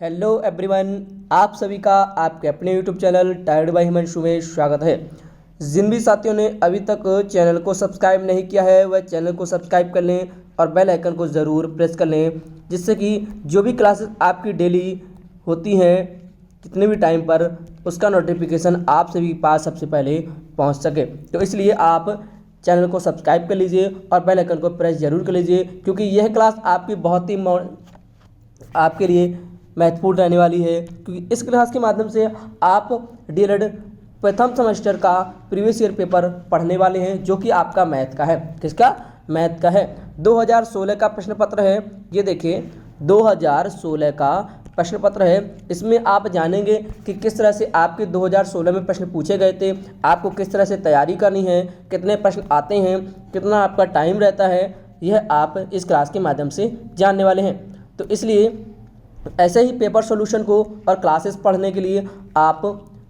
Hello everyone, आप सभी का आपके अपने YouTube channel tired by Himanshu में स्वागत है। जिन भी साथियों ने अभी तक चैनल को सब्सक्राइब नहीं किया है वह चैनल को सब्सक्राइब कर लें और बेल आइकन को ज़रूर प्रेस कर लें, जिससे कि जो भी क्लासेस आपकी डेली होती हैं कितने भी टाइम पर उसका नोटिफिकेशन आप सभी के पास सबसे पहले पहुँच सके। तो इसलिए आप चैनल को सब्सक्राइब कर लीजिए और बेल आइकन को प्रेस जरूर कर लीजिए, क्योंकि यह क्लास आपकी बहुत ही आपके लिए महत्वपूर्ण रहने वाली है। क्योंकि इस क्लास के माध्यम से आप डीएलएड प्रथम सेमेस्टर का प्रीवियस ईयर पेपर पढ़ने वाले हैं, जो कि आपका मैथ का है। किसका? मैथ का है। 2016 का प्रश्न पत्र है। ये देखिए 2016 का प्रश्न पत्र है। इसमें आप जानेंगे कि किस तरह से आपके 2016 में प्रश्न पूछे गए थे, आपको किस तरह से तैयारी करनी है, कितने प्रश्न आते हैं, कितना आपका टाइम रहता है, यह आप इस क्लास के माध्यम से जानने वाले हैं। तो इसलिए ऐसे ही पेपर सॉल्यूशन को और क्लासेस पढ़ने के लिए आप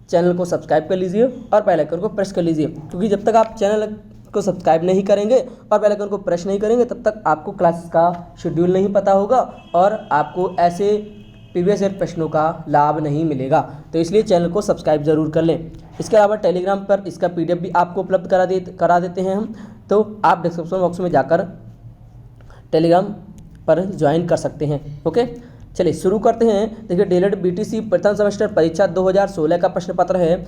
चैनल को सब्सक्राइब कर लीजिए और बेल आइकन को प्रेस कर लीजिए, क्योंकि जब तक आप चैनल को सब्सक्राइब नहीं करेंगे और बेल आइकन को प्रेस नहीं करेंगे तब तक आपको क्लासेस का शेड्यूल नहीं पता होगा और आपको ऐसे प्रीवियस ईयर प्रश्नों का लाभ नहीं मिलेगा। तो इसलिए चैनल को सब्सक्राइब ज़रूर कर लें। इसके अलावा टेलीग्राम पर इसका PDF भी आपको उपलब्ध करा देते हैं हम, तो आप डिस्क्रिप्शन बॉक्स में जाकर टेलीग्राम पर ज्वाइन कर सकते हैं। ओके, चलिए शुरू करते हैं। देखिए डीएलएड बीटीसी प्रथम सेमेस्टर परीक्षा 2016 का प्रश्न पत्र है,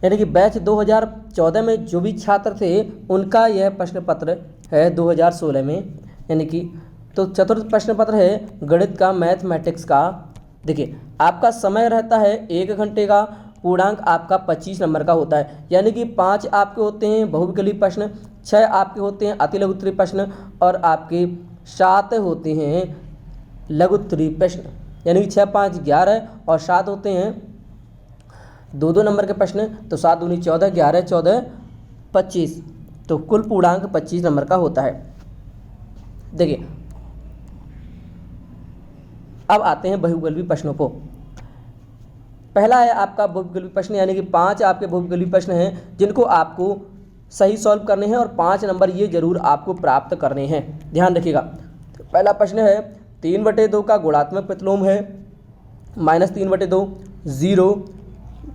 यानी कि बैच 2014 में जो भी छात्र थे उनका यह प्रश्न पत्र है 2016 में, यानी कि तो चतुर्थ प्रश्न पत्र है गणित का, मैथमेटिक्स का। देखिए आपका समय रहता है 1 घंटे का, पूर्णांक आपका 25 नंबर का होता है, यानी कि 5 आपके होते हैं बहुविकल्पी प्रश्न, 6 आपके होते हैं अति लघुत्तरीय प्रश्न और आपके 7 होते हैं लघुत्तरीय प्रश्न, यानी कि 6, 5, 11 और 7 होते हैं 2-2 नंबर के प्रश्न। तो 7 दूनी 14, 11, 14, 25, तो कुल पूर्णांक 25 नंबर का होता है। देखिए अब आते हैं बहुविकल्पी प्रश्नों को। पहला है आपका बहुविकल्पी प्रश्न, यानी कि 5 आपके बहुविकल्पी प्रश्न हैं जिनको आपको सही सॉल्व करने हैं और 5 नंबर ये जरूर आपको प्राप्त करने हैं। ध्यान रखिएगा। पहला प्रश्न है 3/2 का गुणात्मक प्रतिलोम है -3/2, 0,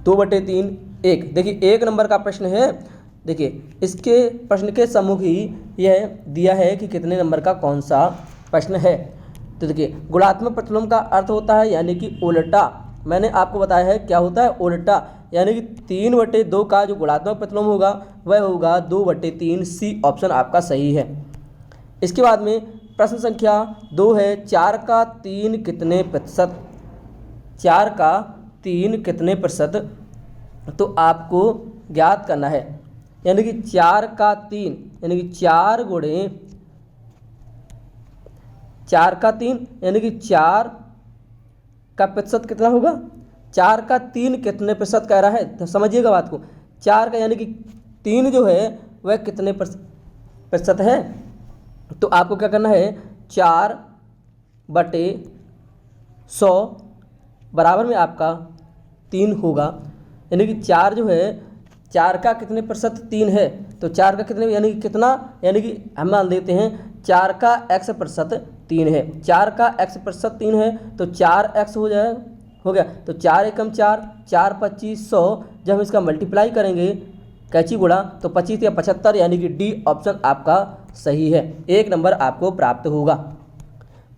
2/3, 1। देखिए 1 नंबर का प्रश्न है। देखिए इसके प्रश्न के सम्मुख ही यह दिया है कि कितने नंबर का कौन सा प्रश्न है। तो देखिए गुणात्मक प्रतिलोम का अर्थ होता है यानी कि उल्टा। मैंने आपको बताया है क्या होता है, उल्टा, यानी कि 3/2 का जो गुणात्मक प्रतिलोम होगा वह होगा 2/3। सी ऑप्शन आपका सही है। इसके बाद में प्रश्न संख्या 2 है 4 का 3 कितने प्रतिशत। 4 का 3 कितने प्रतिशत, तो आपको ज्ञात करना है। यानी कि 4 का 3 यानी कि 4 गुणे 4 का 3 यानी कि 4 का प्रतिशत कितना होगा। 4 का 3 कितने प्रतिशत कह रहा है, तो समझिएगा बात को। 4 का यानी कि 3 जो है वह कितने प्रतिशत है, तो आपको क्या करना है 4/100 बराबर में आपका 3 होगा। यानी कि 4 जो है 4 का कितने प्रतिशत 3 है, तो 4 का कितने यानी कि कितना, यानी कि हम मान लेते हैं 4 का x प्रतिशत 3 है। 4 का x प्रतिशत 3 है तो 4x हो गया। तो 4 एकम 4, 4 25 100, जब हम इसका मल्टीप्लाई करेंगे कैची गुणा तो 25 या 75, यानी कि डी ऑप्शन आपका सही है। 1 नंबर आपको प्राप्त होगा।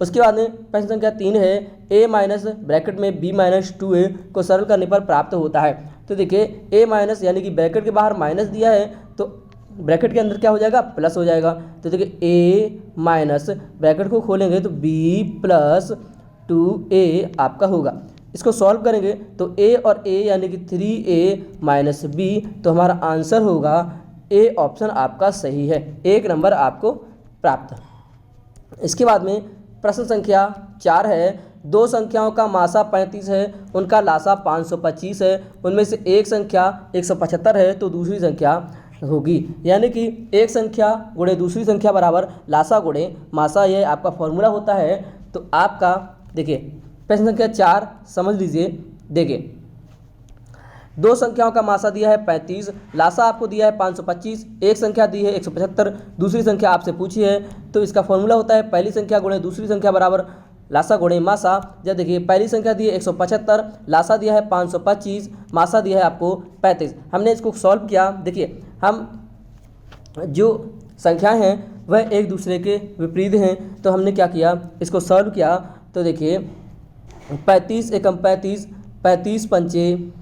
उसके बाद में प्रश्न संख्या 3 है a माइनस ब्रैकेट में b माइनस 2a को सरल करने पर प्राप्त होता है। तो देखिए a माइनस यानी कि ब्रैकेट के बाहर माइनस दिया है तो ब्रैकेट के अंदर क्या हो जाएगा, प्लस हो जाएगा। तो देखिए a माइनस ब्रैकेट को खोलेंगे तो b प्लस 2a आपका होगा। इसको सॉल्व करेंगे तो a और a यानी कि 3a माइनस b, तो हमारा आंसर होगा ए ऑप्शन आपका सही है। 1 नंबर आपको प्राप्त। इसके बाद में प्रश्न संख्या 4 है 2 संख्याओं का मासा 35 है, उनका लासा 525 है, उनमें से एक संख्या 175 है तो दूसरी संख्या होगी। यानी कि एक संख्या गुणे दूसरी संख्या बराबर लासा गुणे मासा, यह आपका फॉर्मूला होता है। तो आपका देखिए प्रश्न संख्या 4 समझ लीजिए। देखिए 2 संख्याओं का मासा दिया है 35, लासा आपको दिया है 525, एक संख्या दी है 175, दूसरी संख्या आपसे पूछी है। तो इसका फॉर्मूला होता है पहली संख्या गुणे दूसरी संख्या बराबर लासा गुणे मासा। जब देखिए पहली संख्या दी है 175, लासा दिया है 525, मासा दिया है आपको 35। हमने इसको सॉल्व किया। देखिए हम जो संख्याएं हैं वह एक दूसरे के विपरीत हैं, तो हमने क्या किया, इसको सॉल्व किया। तो देखिए 35 एकम 35, 35 पंचे,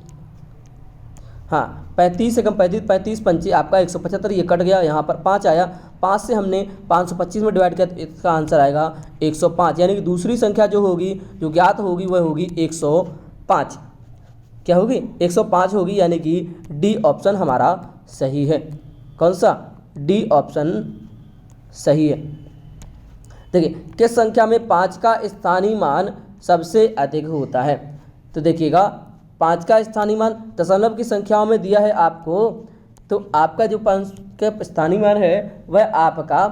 हाँ 35 एकम 35, 35 पंचे आपका 175, ये कट गया, यहाँ पर 5 आया। 5 से हमने 525 में डिवाइड किया तो इसका आंसर आएगा 105। यानी कि दूसरी संख्या जो होगी, जो ज्ञात होगी, वह होगी 105। क्या होगी? 105 होगी। यानी कि डी ऑप्शन हमारा सही है। कौन सा? डी ऑप्शन सही है। देखिए किस संख्या में 5 का स्थानीय मान सबसे अधिक होता है? तो देखिएगा 5 का स्थानीय मान दशमलव की संख्याओं में दिया है आपको, तो आपका जो 5 का स्थानीय मान है वह आपका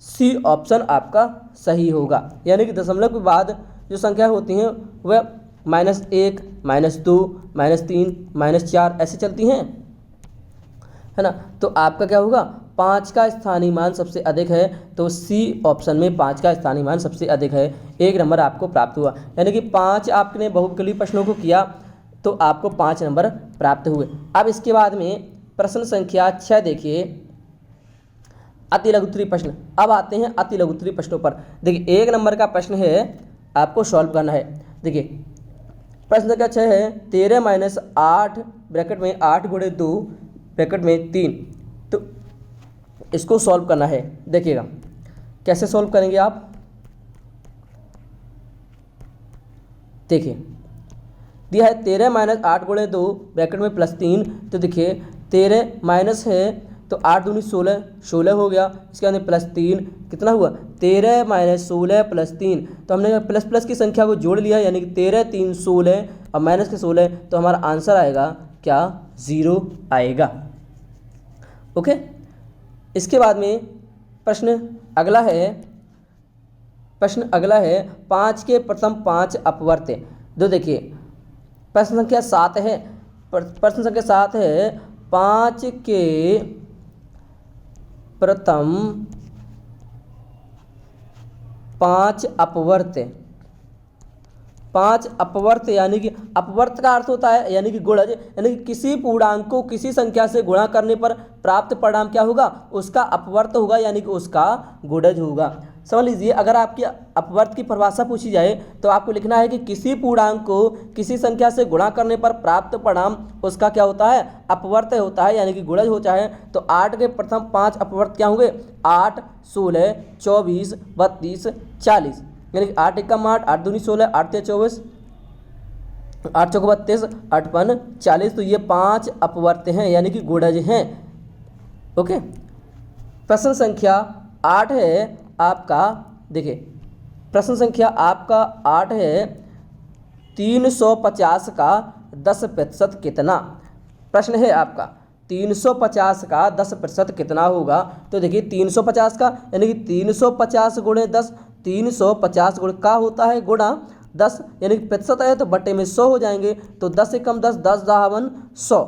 सी ऑप्शन आपका सही होगा। यानी कि दशमलव के बाद जो संख्या होती हैं वह -1, -2, -3, -4 ऐसे चलती हैं, है ना। तो आपका क्या होगा? 5 का स्थानीय मान सबसे अधिक है, तो सी ऑप्शन में 5 का स्थानीय मान सबसे अधिक है। 1 नंबर आपको प्राप्त हुआ। यानी कि 5 आपने बहुविकल्पीय प्रश्नों को किया तो आपको 5 नंबर प्राप्त हुए। अब इसके बाद में प्रश्न संख्या 6 देखिए, अति लघुत्तरीय प्रश्न। अब आते हैं अति लघुत्तरीय प्रश्नों पर। देखिए 1 नंबर का प्रश्न है, आपको सॉल्व करना है। देखिए प्रश्न संख्या 6 है, 13 - 8 ब्रैकेट में 8 × 2 ब्रैकेट में 3। तो इसको सॉल्व करना है। देखिएगा कैसे सॉल्व करेंगे आप। देखिए दिया है 13 - 8 × 2 ब्रैकेट में +3। तो देखिए 13 माइनस है तो 8 दूनी 16, 16 हो गया। इसके बाद +3 कितना हुआ? 13 - 16 +3। तो हमने प्लस प्लस की संख्या को जोड़ लिया, यानी कि 13, 3, 16 और माइनस के 16, तो हमारा आंसर आएगा क्या? 0 आएगा। ओके। इसके बाद में प्रश्न अगला है 5 के प्रथम 5 अपवर्त्य। तो देखिए प्रश्न संख्या 7 है, प्रश्न संख्या 7 है, 5 के प्रथम 5 अपवर्त्य। 5 अपवर्त्य यानी कि अपवर्त्य का अर्थ होता है यानी कि गुणज, यानी कि किसी पूर्णांक को किसी संख्या से गुणा करने पर प्राप्त परिणाम क्या होगा? उसका अपवर्त्य होगा, यानी कि उसका गुणज होगा। समझ लीजिए, अगर आपकी अपवर्त्य की परिभाषा पूछी जाए तो आपको लिखना है कि किसी पूर्णांक को किसी संख्या से गुणा करने पर प्राप्त परिणाम उसका क्या होता है? अपवर्त्य होता है, यानी कि गुणज होता है। तो 8 के प्रथम 5 अपवर्त्य क्या होंगे? 8, 16, 24, 32, 40। यानी कि 8 एकम 8, 8 दूनी 16, 8 तिया 24, 8 चौको 32, 8 पन 40। तो ये 5 अपवर्त्य हैं, यानी कि गुणज हैं। ओके। प्रश्न संख्या 8 है आपका, देखिए प्रश्न संख्या आपका 8 है, 350 का 10% कितना? प्रश्न है आपका 350 का 10% कितना होगा? तो देखिए 350 का यानी कि 350 × 10, 350 गुण का होता है गुणा 10, यानी कि प्रतिशत है तो बट्टे में 100 हो जाएंगे। तो 10 एकम 10, 10 दावन 100,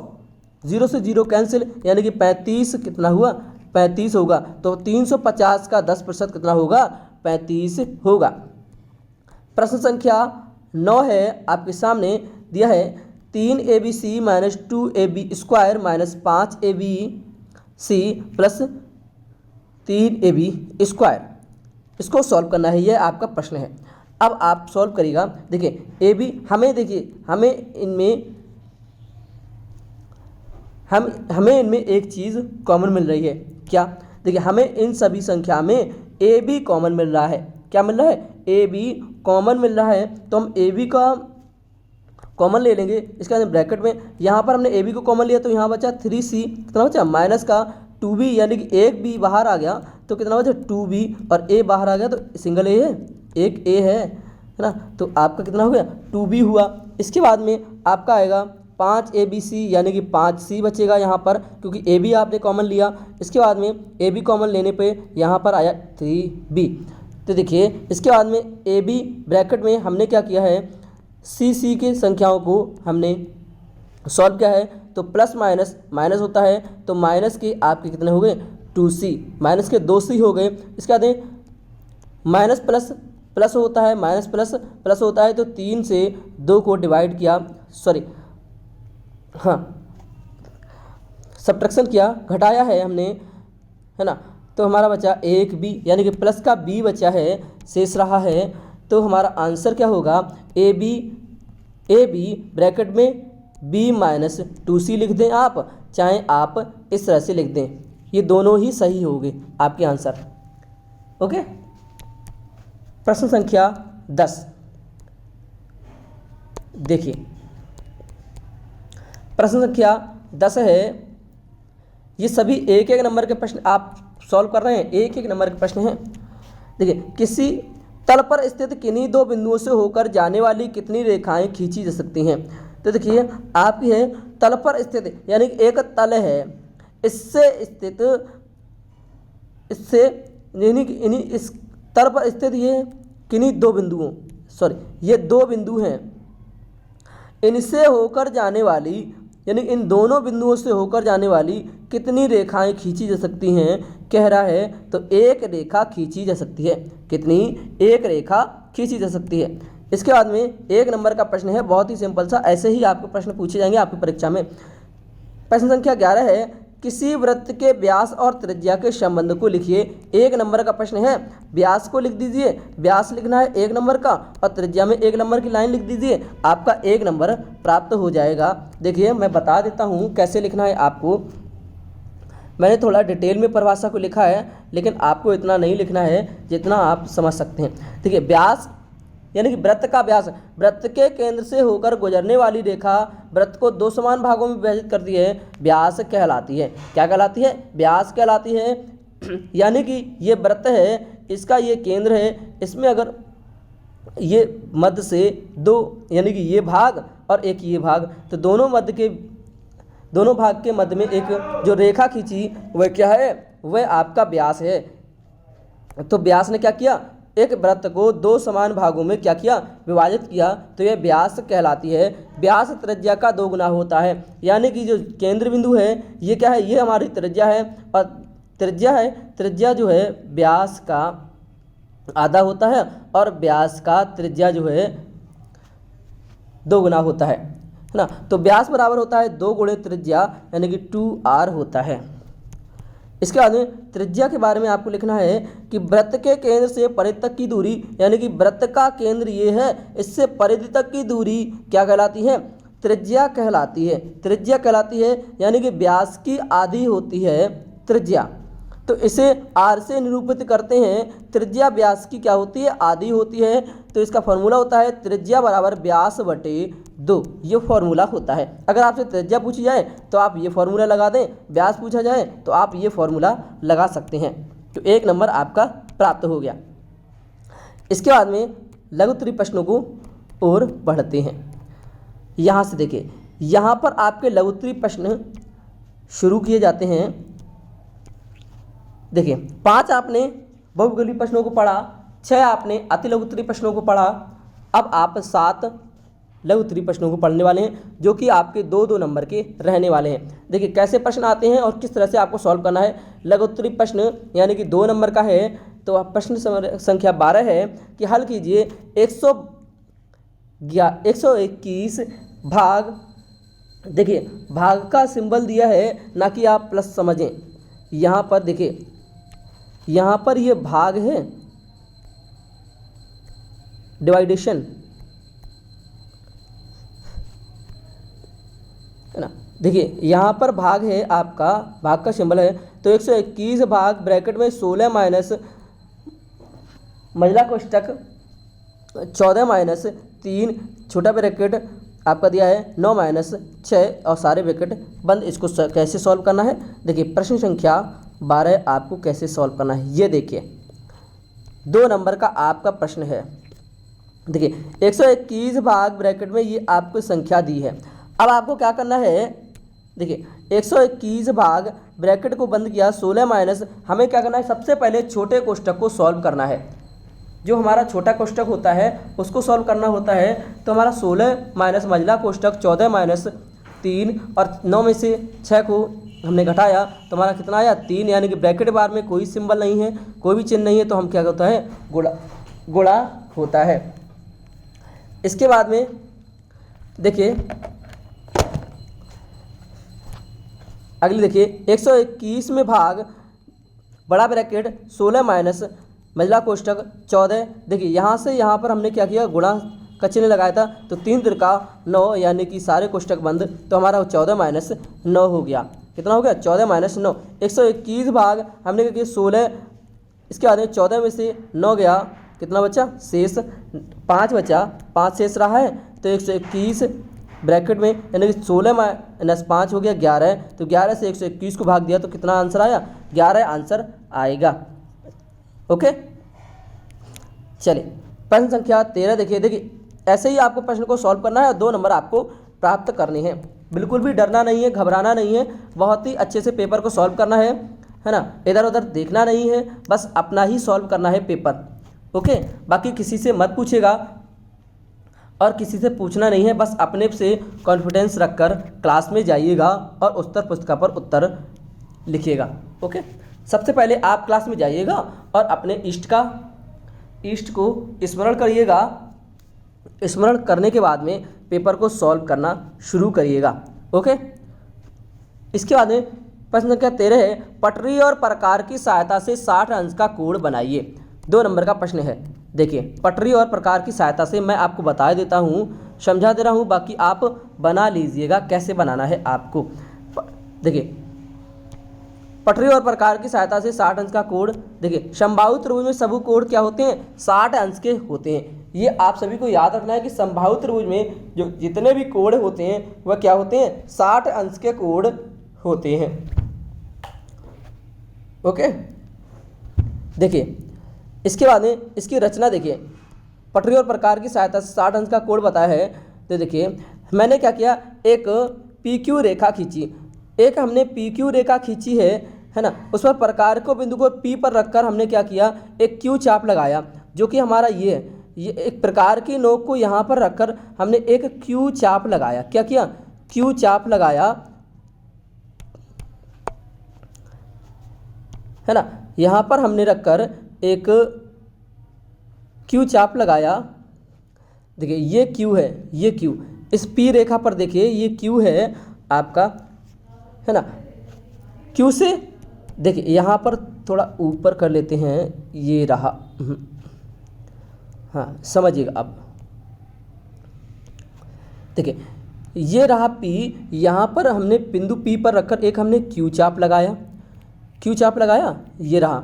0 से 0 कैंसिल, यानी कि 35 कितना हुआ? 35 होगा। तो 350 का 10% कितना होगा? 35 होगा। प्रश्न संख्या 9 है आपके सामने, दिया है 3abc - 2ab² - 5abc + 3ab²। इसको सॉल्व करना है, यह आपका प्रश्न है। अब आप सॉल्व करिएगा। देखिए ए बी हमें इनमें एक चीज़ कॉमन मिल रही है। क्या? देखिए हमें इन सभी संख्या में ए बी कॉमन मिल रहा है। क्या मिल रहा है? ए बी कॉमन मिल रहा है। तो हम ए बी का कॉमन ले लेंगे। इसके बाद ब्रैकेट में यहाँ पर हमने ए बी को कॉमन लिया तो यहाँ बचा 3c, कितना बचा? माइनस का 2b, यानी कि एक b बाहर आ गया तो कितना बचा? 2b, और a बाहर आ गया तो सिंगल a है, एक a है ना। तो आपका कितना हो गया? 2b हुआ। इसके बाद में आपका आएगा 5abc, यानी कि 5c बचेगा यहाँ पर, क्योंकि ए बी आपने कॉमन लिया। इसके बाद में ए बी कॉमन लेने पे यहाँ पर आया 3b। तो देखिए इसके बाद में ए बी ब्रैकेट में हमने क्या किया है? सी के संख्याओं को हमने सॉल्व किया है। तो प्लस माइनस माइनस होता है, तो माइनस के आपके कितने हो गए? 2c, माइनस के 2c हो गए। इसके बाद माइनस प्लस प्लस होता है, माइनस प्लस प्लस होता है, तो 3 से 2 को डिवाइड किया, सॉरी हाँ सब्ट्रैक्शन किया, घटाया है हमने, है ना, तो हमारा बचा एक बी, यानी कि प्लस का बी बचा है, शेष रहा है। तो हमारा आंसर क्या होगा, ए बी ब्रैकेट में बी माइनस 2c लिख दें आप, चाहे आप इस तरह से लिख दें, ये दोनों ही सही होंगे आपके आंसर। ओके, प्रश्न संख्या 10 देखिए, प्रश्न संख्या 10 है, ये सभी एक एक नंबर के प्रश्न आप सॉल्व कर रहे हैं, एक एक नंबर के प्रश्न हैं। देखिए, किसी तल पर स्थित किन्हीं दो बिंदुओं से होकर जाने वाली कितनी रेखाएं खींची जा सकती हैं। तो देखिए, आपकी है तल पर स्थित, यानी एक तल है, इससे स्थित, इससे यानी कि इस तल पर स्थित ये किन्हीं दो बिंदुओं, सॉरी ये दो बिंदु हैं, इनसे होकर जाने वाली, यानी इन दोनों बिंदुओं से होकर जाने वाली कितनी रेखाएं खींची जा सकती हैं, कह रहा है। तो एक रेखा खींची जा सकती है, कितनी, एक रेखा खींची जा सकती है। इसके बाद में एक नंबर का प्रश्न है, बहुत ही सिंपल सा, ऐसे ही आपके प्रश्न पूछे जाएंगे आपकी परीक्षा में। प्रश्न संख्या 11 है, किसी वृत्त के व्यास और त्रिज्या के संबंध को लिखिए। एक नंबर का प्रश्न है, व्यास को लिख दीजिए, व्यास लिखना है एक नंबर का, और त्रिज्या में एक नंबर की लाइन लिख दीजिए, आपका एक नंबर प्राप्त हो जाएगा। देखिए, मैं बता देता हूँ कैसे लिखना है आपको। मैंने थोड़ा डिटेल में परिभाषा को लिखा है, लेकिन आपको इतना नहीं लिखना है जितना आप समझ सकते हैं। देखिए, व्यास यानी कि वृत्त का व्यास, वृत्त के केंद्र से होकर गुजरने वाली रेखा वृत्त को दो समान भागों में विभाजित करती है, व्यास कहलाती है। क्या कहलाती है, व्यास कहलाती है। यानी कि ये वृत्त है, इसका ये केंद्र है, इसमें अगर ये मध्य से दो, यानी कि ये भाग और एक ये भाग, तो दोनों भाग के मध्य में एक जो रेखा खींची वह क्या है, वह आपका व्यास है। तो व्यास ने क्या किया, एक वृत्त को दो समान भागों में क्या किया, विभाजित किया, तो यह व्यास कहलाती है। व्यास त्रिज्या का 2 गुना होता है, यानी कि जो केंद्र बिंदु है ये क्या है, ये हमारी त्रिज्या है, और त्रिज्या है, त्रिज्या जो है व्यास का आधा होता है, और व्यास का त्रिज्या जो है 2 गुना होता है ना। तो व्यास बराबर होता है 2 गुणे त्रिज्या, यानी कि 2r होता है। इसके बाद में त्रिज्या के बारे में आपको लिखना है कि वृत्त के केंद्र से परिधि तक की दूरी, यानी कि वृत्त का केंद्र ये है, इससे परिधि तक की दूरी क्या कहलाती है, त्रिज्या कहलाती है। त्रिज्या कहलाती है, यानी कि व्यास की आधी होती है त्रिज्या। तो इसे r से निरूपित करते हैं, त्रिज्या व्यास की क्या होती है, आधी होती है। तो इसका फॉर्मूला होता है त्रिज्या बराबर व्यास बटे 2, ये फॉर्मूला होता है। अगर आपसे त्रिज्या पूछी जाए तो आप ये फॉर्मूला लगा दें, व्यास पूछा जाए तो आप ये फॉर्मूला लगा सकते हैं। तो एक नंबर आपका प्राप्त हो गया। इसके बाद में लघुत्तरी प्रश्नों को और बढ़ते हैं। यहाँ से देखिए, यहाँ पर आपके लघुत्तरी प्रश्न शुरू किए जाते हैं। देखिए, 5 आपने बहुविकल्पी प्रश्नों को पढ़ा, 6 आपने अति लघुत्तरी प्रश्नों को पढ़ा, अब आप 7 लघुत्तरी प्रश्नों को पढ़ने वाले हैं, जो कि आपके 2-2 नंबर के रहने वाले हैं। देखिए कैसे प्रश्न आते हैं और किस तरह से आपको सॉल्व करना है। लघुत्तरी प्रश्न यानी कि 2 नंबर का है, तो आप प्रश्न संख्या 12 है कि हल कीजिए 121 भाग, देखिए भाग का सिंबल दिया है, ना कि आप प्लस समझें। यहाँ पर देखिए, यहाँ पर ये भाग है, डिवाइडेशन है ना। देखिए यहाँ पर भाग है, आपका भाग का सिंबल है, तो 121 भाग ब्रैकेट में 16 माइनस मंझला कोष्टक 14 माइनस 3 छोटा ब्रैकेट आपका दिया है 9 माइनस 6 और सारे ब्रैकेट बंद। इसको कैसे सॉल्व करना है, देखिए प्रश्न संख्या 12 आपको कैसे सॉल्व करना है, ये देखिए 2 नंबर का आपका प्रश्न है। देखिए 121 भाग ब्रैकेट में ये आपको संख्या दी है। अब आपको क्या करना है, देखिए 121 भाग ब्रैकेट को बंद किया, 16 माइनस, हमें क्या करना है, सबसे पहले छोटे कोष्टक को सॉल्व करना है। जो हमारा छोटा कोष्टक होता है उसको सॉल्व करना होता है। तो हमारा 16 माइनस मंझला कोष्टक 14 माइनस 3 और 9 में से 6 को हमने घटाया तो हमारा कितना आया, 3, यानी कि ब्रैकेट बार में कोई सिंबल नहीं है, कोई भी चिन्ह नहीं है, तो हम क्या होता है, गुणा होता है। इसके बाद में देखिए अगली देखिए 121 में भाग बड़ा ब्रैकेट 16 माइनस महिला कोष्टक 14। देखिए यहाँ से यहाँ पर हमने क्या किया, गुणा का चिन्ह लगाया था, तो 3 त्रिका 9 यानी कि सारे कोष्टक बंद, तो हमारा 14 माइनस 9 हो गया। कितना हो गया, 14 माइनस 9। 121 भाग हमने क्या किया 16, इसके बाद में 14 में से 9 गया, कितना बचा, शेष 5 बचा, 5 शेष रहा है, तो 121 ब्रैकेट में यानी कि 16 माइनस 5 हो गया 11, तो 11 से 121 को भाग दिया तो कितना आंसर आया, 11 आंसर आएगा। ओके, चलिए प्रश्न संख्या 13 देखिए ऐसे ही आपको प्रश्न को सॉल्व करना है और 2 नंबर आपको प्राप्त करने हैं। बिल्कुल भी डरना नहीं है, घबराना नहीं है, बहुत ही अच्छे से पेपर को सॉल्व करना है ना, इधर उधर देखना नहीं है, बस अपना ही सॉल्व करना है पेपर। ओके, बाकी किसी से मत पूछेगा और किसी से पूछना नहीं है, बस अपने से कॉन्फिडेंस रखकर क्लास में जाइएगा और उत्तर पुस्तिका पर उत्तर लिखिएगा। ओके, सबसे पहले आप क्लास में जाइएगा और अपने इष्ट को स्मरण करिएगा। स्मरण करने के बाद में पेपर को सॉल्व करना शुरू करिएगा। ओके, इसके बाद में प्रश्न संख्या 13 है, पटरी और प्रकार की सहायता से 60 अंश का कोण बनाइए। 2 नंबर का प्रश्न है। देखिए पटरी और प्रकार की सहायता से मैं आपको बता देता हूँ, समझा दे रहा हूँ, बाकी आप बना लीजिएगा कैसे बनाना है आपको। देखिए पटरी और प्रकार की सहायता से 60 अंश का कोण, देखिए समबाहु त्रिभुज में सभी कोण क्या होते हैं, 60 अंश के होते हैं। ये आप सभी को याद रखना है कि समबाहु त्रिभुज में जो जितने भी कोण होते हैं वह क्या होते हैं, 60 अंश के कोण होते हैं। ओके, देखिए इसके बाद में इसकी रचना देखिए, पटरी और प्रकार की सहायता से 60 अंश का कोण बताया है। तो देखिए मैंने क्या किया, एक PQ रेखा खींची, एक हमने PQ रेखा खींची है ना, उस पर प्रकार को बिंदु को P पर रखकर हमने क्या किया, एक Q चाप लगाया, जो कि हमारा ये है। ये एक प्रकार की नोक को यहाँ पर रखकर हमने एक Q चाप लगाया। क्या किया, Q चाप लगाया है ना, यहाँ पर हमने रखकर एक Q चाप लगाया। देखिए ये Q है, ये Q, इस P रेखा पर देखिए ये Q है आपका, है ना। Q से देखिए यहाँ पर थोड़ा ऊपर कर लेते हैं, ये रहा, हाँ समझिएगा अब। देखिए ये रहा P, यहाँ पर हमने बिंदु P पर रखकर एक हमने Q चाप लगाया, Q चाप लगाया, ये रहा।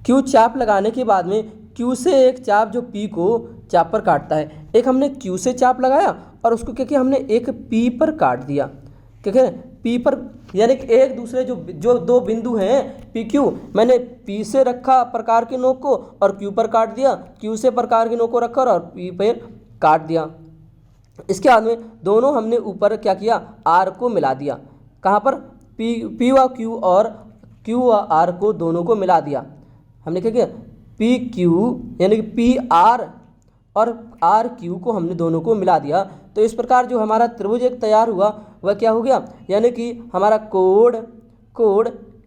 Q चाप लगाने के बाद में Q से एक चाप जो P को चाप पर काटता है, एक हमने Q से चाप लगाया और उसको क्या किया, हमने एक P पर काट दिया। क्या कह रहे हैं, P पर, यानी कि एक दूसरे जो 2 बिंदु हैं PQ, मैंने P से रखा प्रकार के नोक को और Q पर काट दिया, Q से प्रकार के नोक को रखकर और P पर काट दिया। इसके बाद में दोनों हमने ऊपर क्या किया, R को मिला दिया। कहाँ पर, P व Q और Q व R को दोनों को मिला दिया। हमने क्या किया, PQ यानी कि PR और RQ को हमने दोनों को मिला दिया। तो इस प्रकार जो हमारा त्रिभुज एक तैयार हुआ वह क्या हो गया, यानी कि हमारा कोण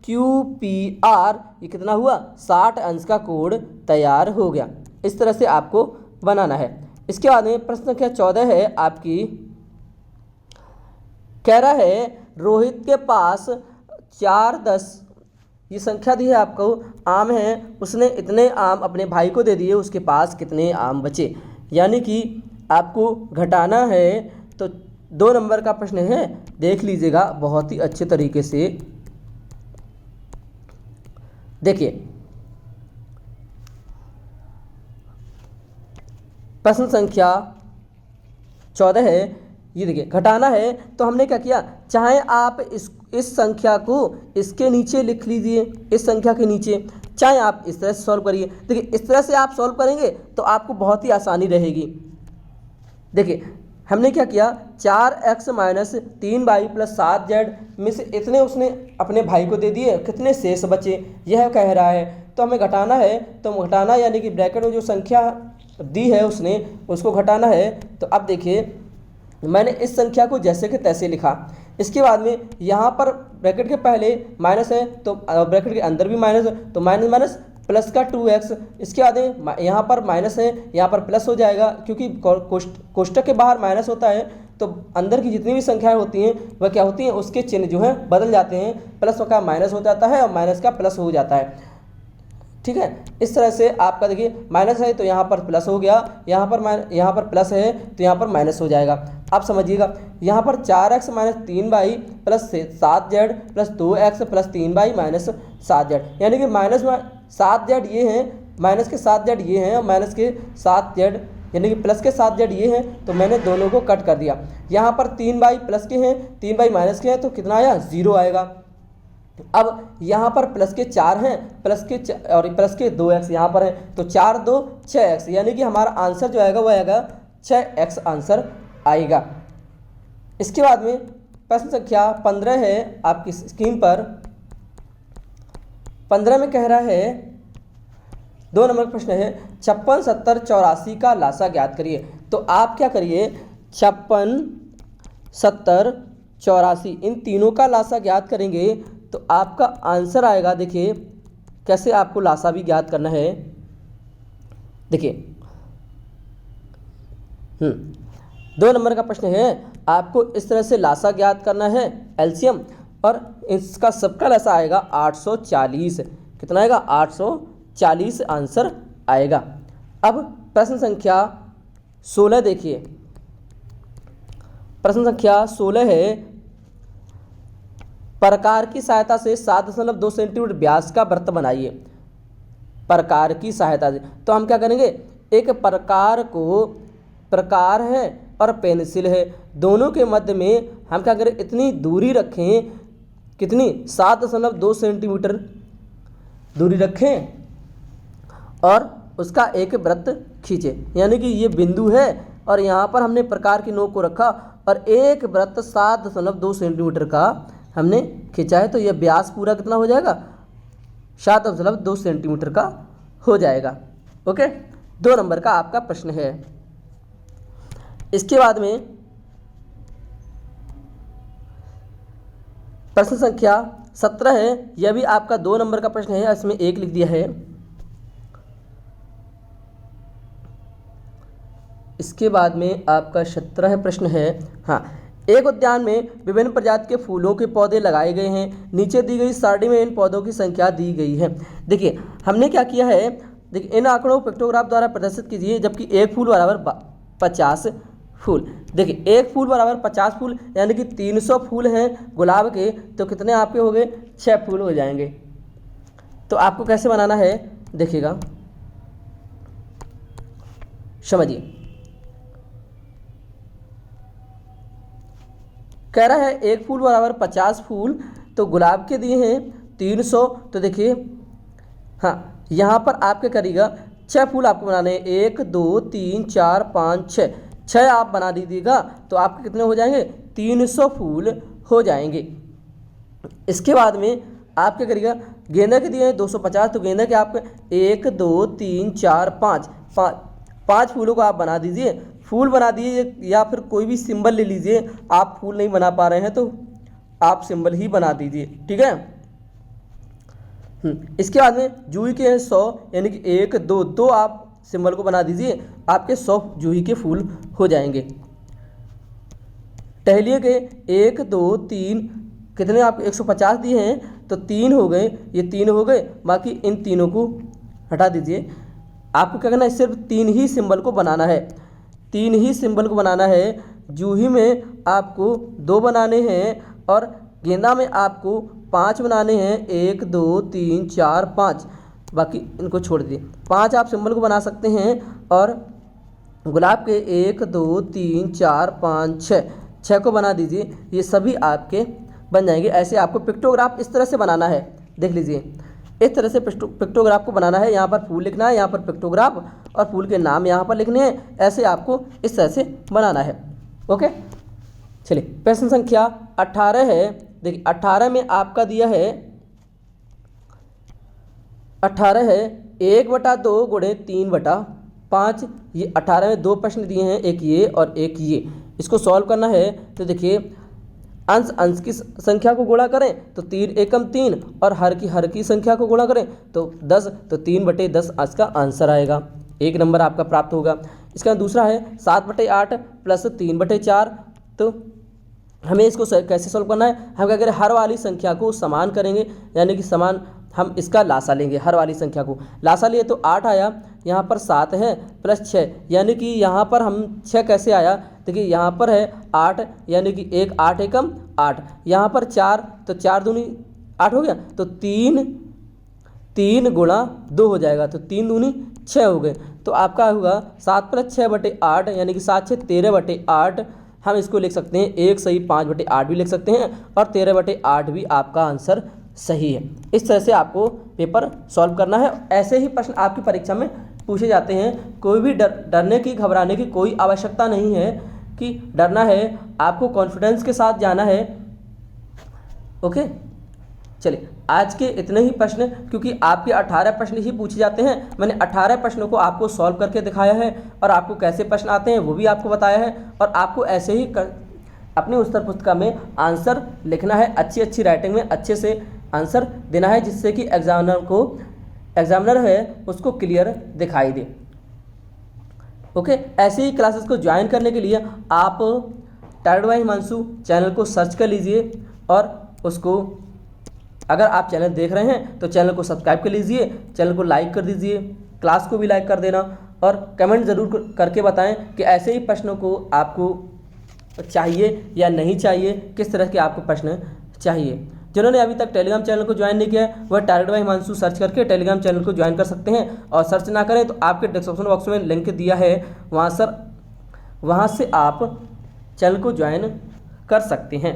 QPR ये कितना हुआ, 60 अंश का कोण तैयार हो गया। इस तरह से आपको बनाना है। इसके बाद में प्रश्न संख्या 14 है आपकी, कह रहा है रोहित के पास 4-10 ये संख्या दी है आपको, आम है, उसने इतने आम अपने भाई को दे दिए, उसके पास कितने आम बचे। यानी कि आपको घटाना है। तो 2 नंबर का प्रश्न है, देख लीजिएगा बहुत ही अच्छे तरीके से। देखिए प्रश्न संख्या 14 है, ये देखिए घटाना है। तो हमने क्या किया, चाहे आप इस संख्या को इसके नीचे लिख लीजिए, इस संख्या के नीचे, चाहे आप इस तरह से सॉल्व करिए। देखिए इस तरह से आप सॉल्व करेंगे तो आपको बहुत ही आसानी रहेगी। देखिए हमने क्या किया, 4x - 3y + 7z में से इतने उसने अपने भाई को दे दिए, कितने शेष बचे यह कह रहा है। तो हमें घटाना है, तो घटाना यानी कि ब्रैकेट में जो संख्या दी है उसने उसको घटाना है। तो अब देखिए मैंने इस संख्या को जैसे कि तैसे लिखा। इसके बाद में यहाँ पर ब्रैकेट के पहले माइनस है तो ब्रैकेट के अंदर भी माइनस है, तो माइनस माइनस प्लस का 2x, इसके बाद यहाँ पर माइनस है, यहाँ पर प्लस हो जाएगा क्योंकि कोष्टक के बाहर माइनस होता है तो अंदर की जितनी भी संख्याएं होती हैं वह क्या होती हैं, उसके चिन्ह जो है बदल जाते हैं, प्लस का माइनस हो जाता है और माइनस का प्लस हो जाता है। ठीक है, इस तरह से आपका देखिए माइनस है तो यहाँ पर प्लस हो गया, यहाँ पर प्लस है तो यहाँ पर माइनस हो जाएगा। आप समझिएगा, यहाँ पर 4x minus 3y plus 7z plus 2x plus 3y minus 7z, यानी कि माइनस 7z ये हैं, माइनस के 7z ये हैं और माइनस के 7z यानी कि प्लस के 7z ये हैं, तो मैंने दोनों को कट कर दिया। यहाँ पर 3y प्लस के हैं, 3y माइनस के हैं, तो कितना आया, 0 आएगा। अब यहाँ पर प्लस के 4 हैं, प्लस के 2x यहाँ पर है, तो 4 2 6x, यानी कि हमारा आंसर जो आएगा वह आएगा 6x आंसर आएगा। इसके बाद में प्रश्न संख्या 15 है आपकी स्क्रीन पर। 15 में कह रहा है, 2 नंबर का प्रश्न है 56 70 84 का लासा ज्ञात करिए। तो आप क्या करिए, 56 70 84 इन तीनों का लासा ज्ञात करेंगे तो आपका आंसर आएगा। देखिए कैसे आपको लासा भी ज्ञात करना है। देखिए 2 नंबर का प्रश्न है, आपको इस तरह से लासा ज्ञात करना है एलसीएम, और इसका सबका लासा आएगा 840। कितना आएगा, 840 आंसर आएगा। अब प्रश्न संख्या 16 देखिए, प्रश्न संख्या 16 है, प्रकार की सहायता से 7.2 सेंटीमीटर व्यास का वृत्त बनाइए। प्रकार की सहायता से, तो हम क्या करेंगे, एक प्रकार है और पेंसिल है, दोनों के मध्य में हम क्या करें, इतनी दूरी रखें, कितनी, 7.2 सेंटीमीटर दूरी रखें और उसका एक वृत्त खींचे। यानी कि ये बिंदु है और यहाँ पर हमने प्रकार की नोक को रखा और एक वृत्त 7.2 सेंटीमीटर का हमने खींचा है, तो यह व्यास पूरा कितना हो जाएगा, 7.2 सेंटीमीटर का हो जाएगा। ओके, 2 नंबर का आपका प्रश्न है। इसके बाद में प्रश्न संख्या 17 है, यह भी आपका 2 नंबर का प्रश्न है, इसमें 1 लिख दिया है। इसके बाद में आपका 17 प्रश्न है, हाँ, एक उद्यान में विभिन्न प्रजाति के फूलों के पौधे लगाए गए हैं, नीचे दी गई सारणी में इन पौधों की संख्या दी गई है। देखिए हमने क्या किया है, देखिए इन आंकड़ों को पिक्टोग्राफ द्वारा प्रदर्शित कीजिए, जबकि एक फूल बराबर 50 फूल। देखिए एक फूल बराबर 50 फूल, यानी कि 300 फूल हैं गुलाब के, तो कितने आपके हो गए, 6 फूल हो जाएंगे। तो आपको कैसे बनाना है देखिएगा, समझिए। कह रहा है एक फूल बराबर 50 फूल, तो गुलाब के दिए हैं 300, तो देखिए हाँ यहाँ पर आपके करिएगा 6 फूल आपको बनाने हैं, 1 2 3 4 5 6 आप बना दीजिएगा, तो आपके कितने हो जाएंगे, 300 फूल हो जाएंगे। इसके बाद में आप क्या करिएगा, गेंदा के दिए हैं 250, तो गेंदा के आपके 1 2 3 4 5 फूलों को आप बना दीजिए, फूल बना दीजिए, या फिर कोई भी सिंबल ले लीजिए। आप फूल नहीं बना पा रहे हैं तो आप सिंबल ही बना दीजिए, ठीक है। इसके बाद में जूही के 100, यानी कि 1 2 2 आप सिंबल को बना दीजिए, आपके 100 जूही के फूल हो जाएंगे। टहलिए के 1 2 3 कितने आप 150 दिए हैं, तो 3 हो गए, ये 3 हो गए, बाकी इन तीनों को हटा दीजिए। आपको क्या करना है, सिर्फ 3 ही सिंबल को बनाना है, 3 ही सिंबल को बनाना है। जूही में आपको 2 बनाने हैं और गेंदा में आपको 5 बनाने हैं, 1 2 3 4 5, बाकी इनको छोड़ दीजिए। 5 आप सिंबल को बना सकते हैं और गुलाब के 1 2 3 4 5 6 को बना दीजिए, ये सभी आपके बन जाएंगे। ऐसे आपको पिक्टोग्राफ इस तरह से बनाना है, देख लीजिए इस तरह से पिक्टोग्राफ को बनाना है। यहाँ पर फूल लिखना है, यहाँ पर पिक्टोग्राफ, और फूल के नाम यहाँ पर लिखने हैं। ऐसे आपको इस तरह से बनाना है। ओके, चलिए प्रश्न संख्या 18 है। देखिए 18 में आपका दिया है 18 है 1/2 गुणे 3/5। ये 18 में 2 प्रश्न दिए हैं, एक ये और एक ये। इसको सॉल्व करना है तो देखिए अंश अंश की संख्या को गुणा करें तो 3 एकम 3 और हर की संख्या को गुणा करें तो 10, तो 3/10 आज का आंसर आएगा। एक नंबर आपका प्राप्त होगा। इसका दूसरा है 7/8 प्लस 3/4। तो हमें इसको कैसे सॉल्व करना है, हम क्या करें, हर वाली संख्या को समान करेंगे, यानी कि समान हम इसका लासा लेंगे। हर वाली संख्या को लासा लिए तो 8 आया, यहाँ पर 7 है प्लस 6, यानी कि यहाँ पर हम 6 कैसे आया, देखिए यहाँ पर है 8, यानी कि 1 8 एकम 8, यहाँ पर 4, तो 4 दूनी 8 हो गया, तो 3 गुणा 2 हो जाएगा, तो 3 दूनी 6 हो गए। तो आपका होगा 7 + 6/8, यानी कि 7 6 13/8। हम इसको लिख सकते हैं 1 सही 5/8 भी लिख सकते हैं, और 13/8 भी आपका आंसर सही है। इस तरह से आपको पेपर सॉल्व करना है। ऐसे ही प्रश्न आपकी परीक्षा में पूछे जाते हैं। कोई भी डरने की घबराने की कोई आवश्यकता नहीं है कि डरना है, आपको कॉन्फिडेंस के साथ जाना है। ओके, चलिए आज के इतने ही प्रश्न, क्योंकि आपके 18 प्रश्न ही पूछे जाते हैं। मैंने 18 प्रश्नों को आपको सॉल्व करके दिखाया है, और आपको कैसे प्रश्न आते हैं वो भी आपको बताया है। और आपको ऐसे ही अपनी उत्तर पुस्तिका में आंसर लिखना है, अच्छी राइटिंग में अच्छे से आंसर देना है, जिससे कि एग्जामिनर है उसको क्लियर दिखाई दे। ओके, ऐसे ही क्लासेस को ज्वाइन करने के लिए आप टाइर्ड बाय हिमांशु चैनल को सर्च कर लीजिए, और उसको अगर आप चैनल देख रहे हैं तो चैनल को सब्सक्राइब कर लीजिए, चैनल को लाइक कर दीजिए, क्लास को भी लाइक कर देना, और कमेंट ज़रूर करके बताएं कि ऐसे ही प्रश्नों को आपको चाहिए या नहीं चाहिए, किस तरह के आपको प्रश्न चाहिए। जिन्होंने अभी तक टेलीग्राम चैनल को ज्वाइन नहीं किया है वह टाइर्ड बाय हिमांशु सर्च करके टेलीग्राम चैनल को ज्वाइन कर सकते हैं, और सर्च ना करें तो आपके डिस्क्रिप्शन बॉक्स में लिंक दिया है, वहाँ से आप चैनल को ज्वाइन कर सकते हैं।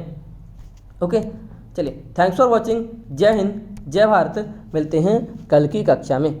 ओके, चलिए, थैंक्स फॉर वॉचिंग। जय हिंद, जय भारत। मिलते हैं कल की कक्षा में।